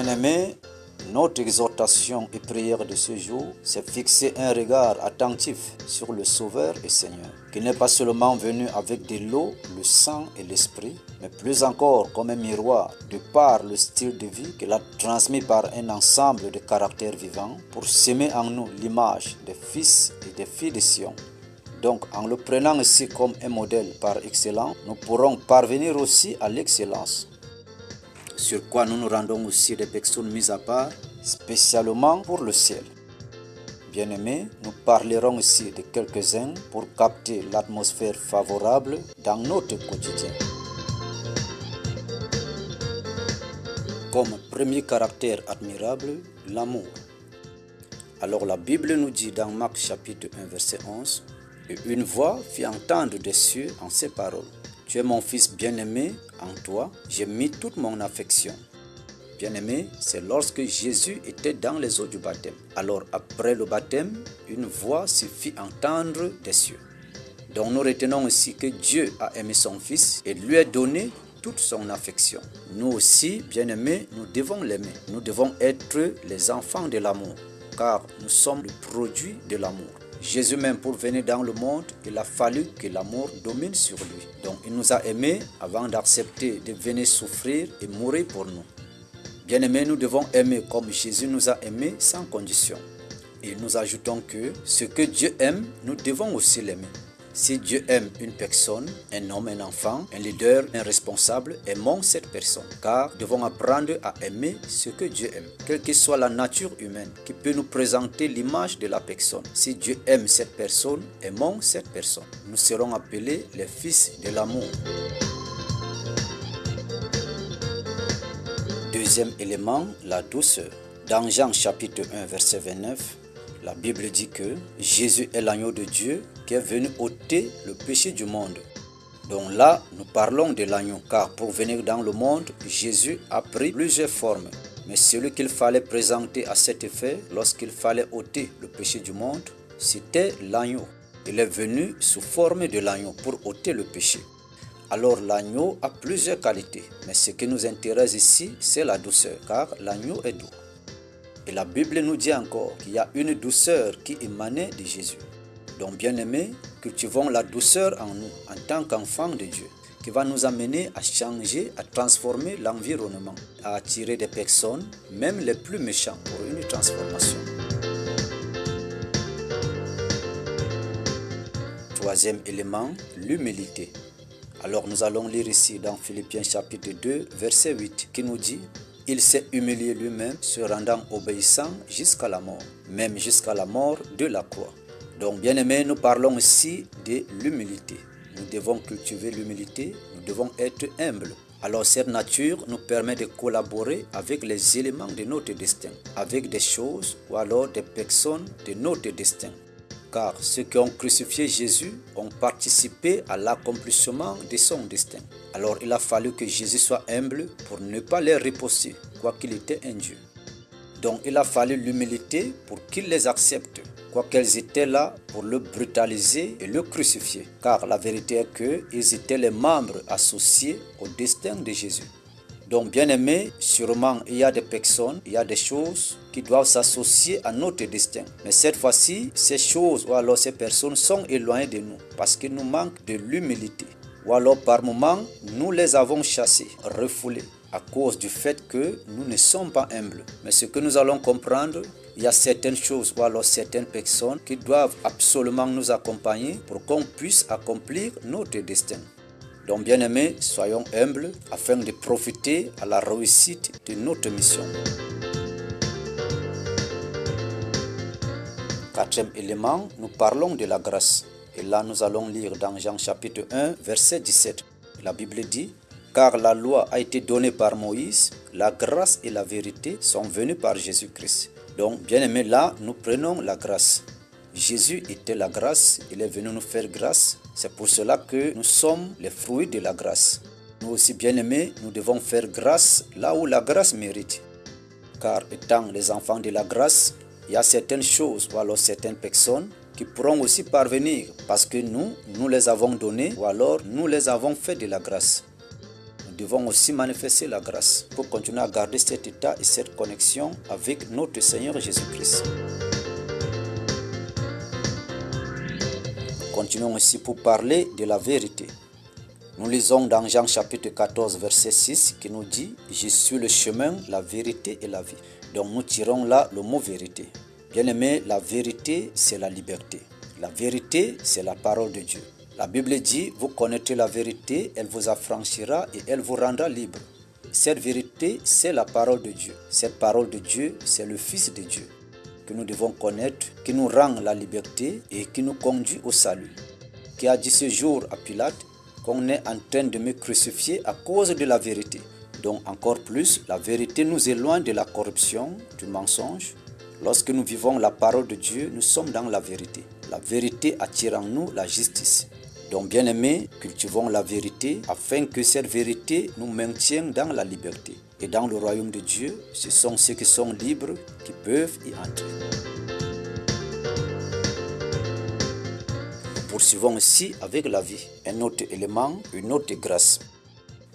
Bien-aimés, notre exhortation et prière de ce jour, c'est fixer un regard attentif sur le Sauveur et Seigneur, qui n'est pas seulement venu avec de l'eau, le sang et l'esprit, mais plus encore comme un miroir, de par le style de vie qu'il a transmis par un ensemble de caractères vivants, pour s'aimer en nous l'image des fils et des filles de Sion. Donc, en le prenant ici comme un modèle par excellence, nous pourrons parvenir aussi à l'excellence. Sur quoi nous nous rendons aussi des personnes mises à part, spécialement pour le ciel. Bien-aimés, nous parlerons ici de quelques-uns pour capter l'atmosphère favorable dans notre quotidien. Comme premier caractère admirable, l'amour. Alors la Bible nous dit dans Marc chapitre 1 verset 11, « Et une voix fit entendre des cieux en ces paroles. Tu es mon fils bien-aimé, en toi, j'ai mis toute mon affection. » Bien-aimé, c'est lorsque Jésus était dans les eaux du baptême. Alors après le baptême, une voix se fit entendre des cieux. Donc nous retenons ici que Dieu a aimé son fils et lui a donné toute son affection. Nous aussi, bien-aimés, nous devons l'aimer. Nous devons être les enfants de l'amour, car nous sommes le produit de l'amour. Jésus même, pour venir dans le monde, il a fallu que l'amour domine sur lui. Donc il nous a aimés avant d'accepter de venir souffrir et mourir pour nous. Bien-aimés, nous devons aimer comme Jésus nous a aimés sans condition. Et nous ajoutons que ce que Dieu aime, nous devons aussi l'aimer. Si Dieu aime une personne, un homme, un enfant, un leader, un responsable, aimons cette personne. Car nous devons apprendre à aimer ce que Dieu aime. Quelle que soit la nature humaine qui peut nous présenter l'image de la personne. Si Dieu aime cette personne, aimons cette personne. Nous serons appelés les fils de l'amour. Deuxième élément, la douceur. Dans Jean chapitre 1 verset 29, la Bible dit que Jésus est l'agneau de Dieu qui est venu ôter le péché du monde. Donc là, nous parlons de l'agneau, car pour venir dans le monde, Jésus a pris plusieurs formes. Mais celui qu'il fallait présenter à cet effet, lorsqu'il fallait ôter le péché du monde, c'était l'agneau. Il est venu sous forme de l'agneau pour ôter le péché. Alors l'agneau a plusieurs qualités, mais ce qui nous intéresse ici, c'est la douceur, car l'agneau est doux. Et la Bible nous dit encore qu'il y a une douceur qui émanait de Jésus. Donc bien-aimés, cultivons la douceur en nous, en tant qu'enfants de Dieu, qui va nous amener à changer, à transformer l'environnement, à attirer des personnes, même les plus méchants, pour une transformation. Troisième élément, l'humilité. Alors nous allons lire ici dans Philippiens chapitre 2, verset 8, qui nous dit « Il s'est humilié lui-même, se rendant obéissant jusqu'à la mort, même jusqu'à la mort de la croix. » Donc bien aimés, nous parlons ici de l'humilité. Nous devons cultiver l'humilité, nous devons être humbles. Alors cette nature nous permet de collaborer avec les éléments de notre destin, avec des choses ou alors des personnes de notre destin. Car ceux qui ont crucifié Jésus ont participé à l'accomplissement de son destin. Alors il a fallu que Jésus soit humble pour ne pas les repousser, quoiqu'il était un Dieu. Donc il a fallu l'humilité pour qu'il les accepte, quoiqu'elles étaient là pour le brutaliser et le crucifier. Car la vérité est qu'ils étaient les membres associés au destin de Jésus. Donc bien aimés, sûrement il y a des personnes, il y a des choses qui doivent s'associer à notre destin. Mais cette fois-ci, ces choses ou alors ces personnes sont éloignées de nous parce qu'il nous manque de l'humilité. Ou alors par moments, nous les avons chassés, refoulés à cause du fait que nous ne sommes pas humbles. Mais ce que nous allons comprendre, il y a certaines choses ou alors certaines personnes qui doivent absolument nous accompagner pour qu'on puisse accomplir notre destin. Donc bien aimés, soyons humbles afin de profiter à la réussite de notre mission. Quatrième élément, nous parlons de la grâce. Et là, nous allons lire dans Jean chapitre 1, verset 17. La Bible dit « Car la loi a été donnée par Moïse, la grâce et la vérité sont venues par Jésus-Christ. » Donc, bien aimés, là, nous prenons la grâce. Jésus était la grâce, il est venu nous faire grâce. C'est pour cela que nous sommes les fruits de la grâce. Nous aussi, bien-aimés, nous devons faire grâce là où la grâce mérite. Car étant les enfants de la grâce, il y a certaines choses ou alors certaines personnes qui pourront aussi parvenir parce que nous les avons données ou alors nous les avons fait de la grâce. Nous nous devons aussi manifester la grâce pour continuer à garder cet état et cette connexion avec notre Seigneur Jésus-Christ. Continuons aussi pour parler de la vérité. Nous lisons dans Jean chapitre 14, verset 6 qui nous dit « Je suis le chemin, la vérité et la vie ». Donc nous tirons là le mot vérité. Bien-aimés, la vérité, c'est la liberté. La vérité, c'est la parole de Dieu. La Bible dit « Vous connaîtrez la vérité, elle vous affranchira et elle vous rendra libre ». Cette vérité, c'est la parole de Dieu. Cette parole de Dieu, c'est le Fils de Dieu que nous devons connaître, qui nous rend la liberté et qui nous conduit au salut. Qui a dit ce jour à Pilate qu'on est en train de me crucifier à cause de la vérité. Donc encore plus, la vérité nous éloigne de la corruption, du mensonge. Lorsque nous vivons la parole de Dieu, nous sommes dans la vérité. La vérité attire en nous la justice. Donc bien-aimés, cultivons la vérité afin que cette vérité nous maintienne dans la liberté. Et dans le royaume de Dieu, ce sont ceux qui sont libres qui peuvent y entrer. Nous poursuivons ici avec la vie. Un autre élément, une autre grâce.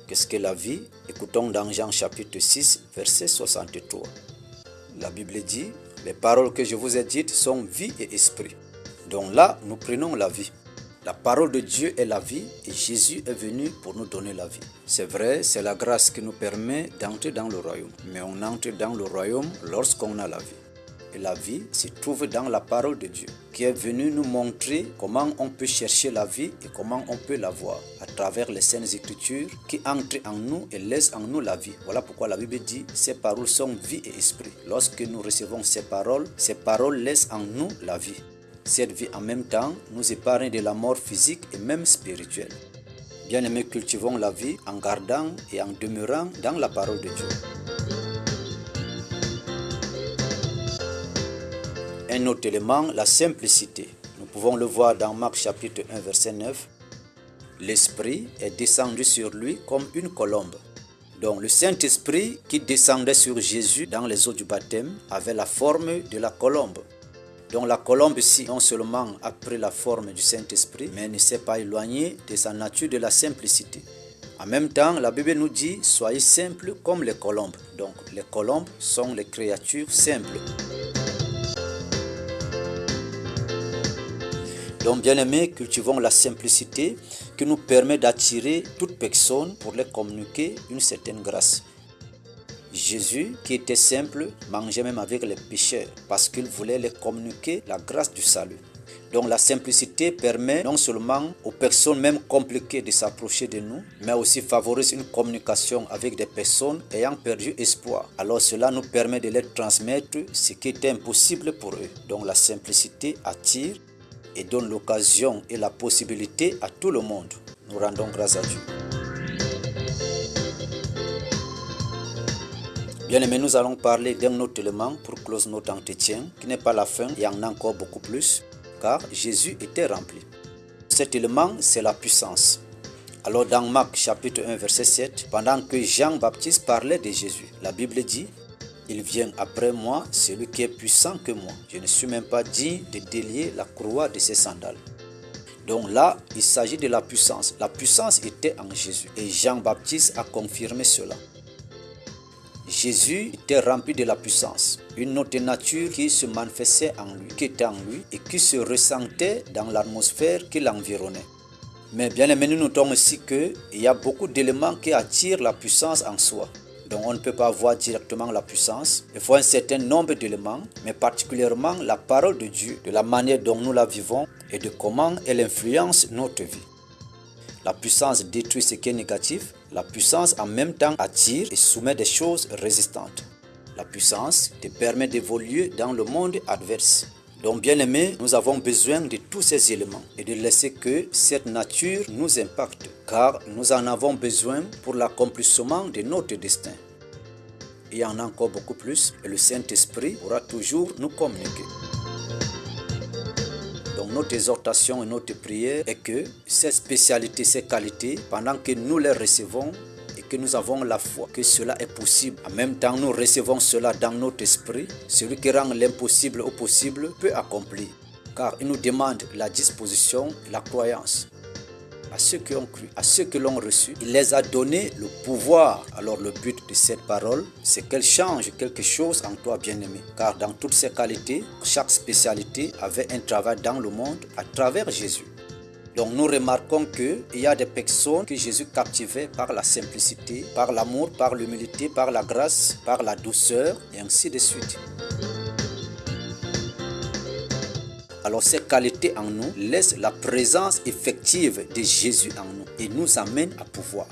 Qu'est-ce que la vie? Écoutons dans Jean chapitre 6, verset 63. La Bible dit, les paroles que je vous ai dites sont vie et esprit. Donc là, nous prenons la vie. La parole de Dieu est la vie et Jésus est venu pour nous donner la vie. C'est vrai, c'est la grâce qui nous permet d'entrer dans le royaume. Mais on entre dans le royaume lorsqu'on a la vie. Et la vie se trouve dans la parole de Dieu, qui est venue nous montrer comment on peut chercher la vie et comment on peut la voir à travers les saintes écritures qui entrent en nous et laissent en nous la vie. Voilà pourquoi la Bible dit, ces paroles sont vie et esprit. Lorsque nous recevons ces paroles laissent en nous la vie. Cette vie en même temps nous épargne de la mort physique et même spirituelle. Bien-aimés, cultivons la vie en gardant et en demeurant dans la parole de Dieu. Un autre élément, la simplicité. Nous pouvons le voir dans Marc chapitre 1 verset 9. L'Esprit est descendu sur lui comme une colombe. Donc le Saint-Esprit qui descendait sur Jésus dans les eaux du baptême avait la forme de la colombe. Donc la colombe ici non seulement a pris la forme du Saint-Esprit, mais ne s'est pas éloignée de sa nature de la simplicité. En même temps, la Bible nous dit, soyez simples comme les colombes. Donc les colombes sont les créatures simples. Donc bien-aimés, cultivons la simplicité qui nous permet d'attirer toute personne pour les communiquer une certaine grâce. Jésus, qui était simple, mangeait même avec les pécheurs parce qu'il voulait les communiquer la grâce du salut. Donc la simplicité permet non seulement aux personnes même compliquées de s'approcher de nous, mais aussi favorise une communication avec des personnes ayant perdu espoir. Alors cela nous permet de leur transmettre ce qui était impossible pour eux. Donc la simplicité attire et donne l'occasion et la possibilité à tout le monde. Nous rendons grâce à Dieu. Bien aimé, nous allons parler d'un autre élément pour clore notre entretien, qui n'est pas la fin, il y en a encore beaucoup plus, car Jésus était rempli. Cet élément, c'est la puissance. Alors dans Marc chapitre 1 verset 7, pendant que Jean-Baptiste parlait de Jésus, la Bible dit, « Il vient après moi, celui qui est puissant que moi. Je ne suis même pas digne de délier la courroie de ses sandales. » Donc là, il s'agit de la puissance. La puissance était en Jésus et Jean-Baptiste a confirmé cela. Jésus était rempli de la puissance, une autre nature qui se manifestait en lui, qui était en lui et qui se ressentait dans l'atmosphère qui l'environnait. Mais bien aimé, nous notons aussi qu'il y a beaucoup d'éléments qui attirent la puissance en soi. Donc on ne peut pas voir directement la puissance. Il faut un certain nombre d'éléments, mais particulièrement la parole de Dieu, de la manière dont nous la vivons et de comment elle influence notre vie. La puissance détruit ce qui est négatif. La puissance en même temps attire et soumet des choses résistantes. La puissance te permet d'évoluer dans le monde adverse. Donc bien aimé, nous avons besoin de tous ces éléments et de laisser que cette nature nous impacte, car nous en avons besoin pour l'accomplissement de notre destin. Il y en a encore beaucoup plus et le Saint-Esprit pourra toujours nous communiquer. Donc notre exhortation et notre prière est que ces spécialités, ces qualités, pendant que nous les recevons et que nous avons la foi que cela est possible, en même temps nous recevons cela dans notre esprit, celui qui rend l'impossible au possible peut accomplir, car il nous demande la disposition et la croyance. à ceux qui ont cru, à ceux qui l'ont reçu. Il les a donné le pouvoir. Alors le but de cette parole, c'est qu'elle change quelque chose en toi, bien-aimé. Car dans toutes ces qualités, chaque spécialité avait un travail dans le monde à travers Jésus. Donc nous remarquons qu'il y a des personnes que Jésus captivait par la simplicité, par l'amour, par l'humilité, par la grâce, par la douceur et ainsi de suite. Alors ces qualités en nous laissent la présence effective de Jésus en nous et nous amènent à pouvoir.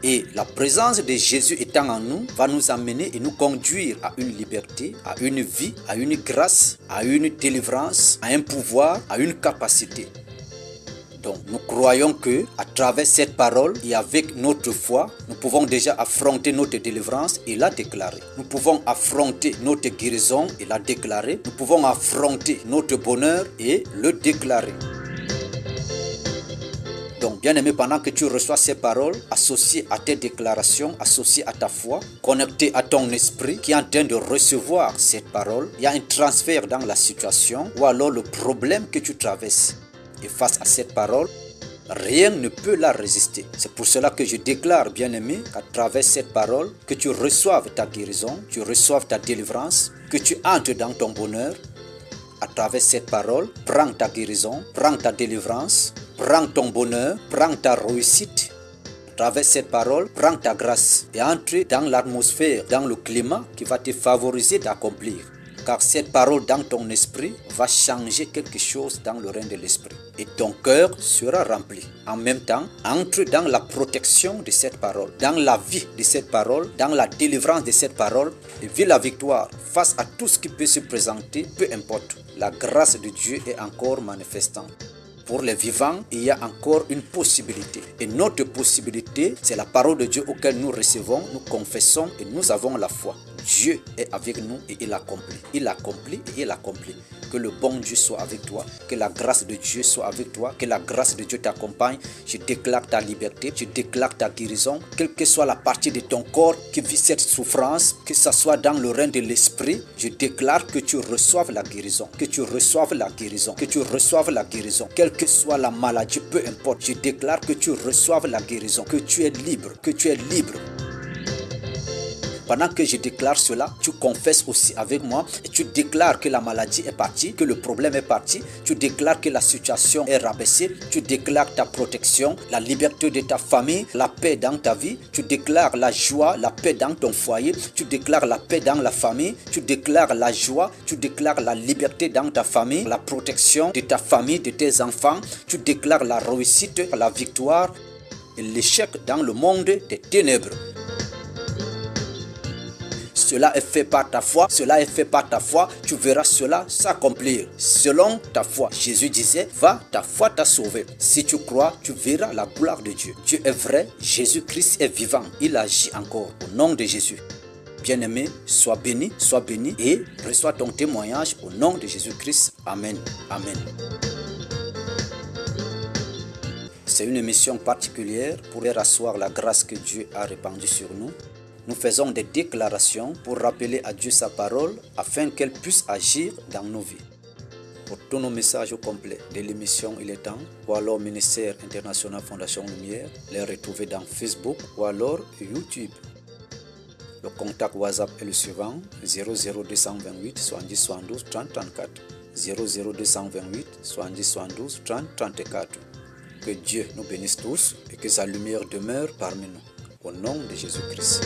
Et la présence de Jésus étant en nous va nous amener et nous conduire à une liberté, à une vie, à une grâce, à une délivrance, à un pouvoir, à une capacité. Donc nous croyons que à travers cette parole et avec notre foi, nous pouvons déjà affronter notre délivrance et la déclarer. Nous pouvons affronter notre guérison et la déclarer. Nous pouvons affronter notre bonheur et le déclarer. Donc, bien-aimé, pendant que tu reçois ces paroles, associées à tes déclarations, associées à ta foi, connectées à ton esprit qui est en train de recevoir cette parole, il y a un transfert dans la situation ou alors le problème que tu traverses. Et face à cette parole, rien ne peut la résister. C'est pour cela que je déclare, bien-aimé, qu'à travers cette parole, que tu reçoives ta guérison, tu reçoives ta délivrance, que tu entres dans ton bonheur. À travers cette parole, prends ta guérison, prends ta délivrance, prends ton bonheur, prends ta réussite. À travers cette parole, prends ta grâce et entre dans l'atmosphère, dans le climat qui va te favoriser d'accomplir. Car cette parole dans ton esprit va changer quelque chose dans le règne de l'esprit. Et ton cœur sera rempli. En même temps, entre dans la protection de cette parole, dans la vie de cette parole, dans la délivrance de cette parole, et vis la victoire face à tout ce qui peut se présenter, peu importe. La grâce de Dieu est encore manifestante. Pour les vivants, il y a encore une possibilité. Et notre possibilité, c'est la parole de Dieu auquel nous recevons, nous confessons et nous avons la foi. Dieu est avec nous et il accomplit. Il accomplit et il accomplit. Que le bon Dieu soit avec toi, que la grâce de Dieu soit avec toi, que la grâce de Dieu t'accompagne. Je déclare ta liberté, je déclare ta guérison, quelle que soit la partie de ton corps qui vit cette souffrance, que ce soit dans le règne de l'esprit, je déclare que tu reçoives la guérison, que tu reçoives la guérison, que tu reçoives la guérison, quelle que soit la maladie, peu importe, je déclare que tu reçoives la guérison, que tu es libre, que tu es libre. Pendant que je déclare cela, tu confesses aussi avec moi et tu déclares que la maladie est partie, que le problème est parti, tu déclares que la situation est rabaissée, tu déclares ta protection, la liberté de ta famille, la paix dans ta vie, tu déclares la joie, la paix dans ton foyer, tu déclares la paix dans la famille, tu déclares la joie, tu déclares la liberté dans ta famille, la protection de ta famille, de tes enfants, tu déclares la réussite, la victoire et l'échec dans le monde des ténèbres. Cela est fait par ta foi, cela est fait par ta foi, tu verras cela s'accomplir selon ta foi. Jésus disait, va, ta foi t'a sauvé. Si tu crois, tu verras la gloire de Dieu. Dieu est vrai, Jésus-Christ est vivant, il agit encore au nom de Jésus. Bien-aimé, sois béni et reçois ton témoignage au nom de Jésus-Christ. Amen. Amen. C'est une émission particulière pour rasseoir la grâce que Dieu a répandue sur nous. Nous faisons des déclarations pour rappeler à Dieu sa parole afin qu'elle puisse agir dans nos vies. Pour tous nos messages au complet de l'émission Il est temps, ou alors Ministère International Fondation Lumière, les retrouver dans Facebook ou alors YouTube. Le contact WhatsApp est le suivant, 00228 70 72 30 34. 00228 70 72 30 34. Que Dieu nous bénisse tous et que sa lumière demeure parmi nous. Au nom de Jésus-Christ.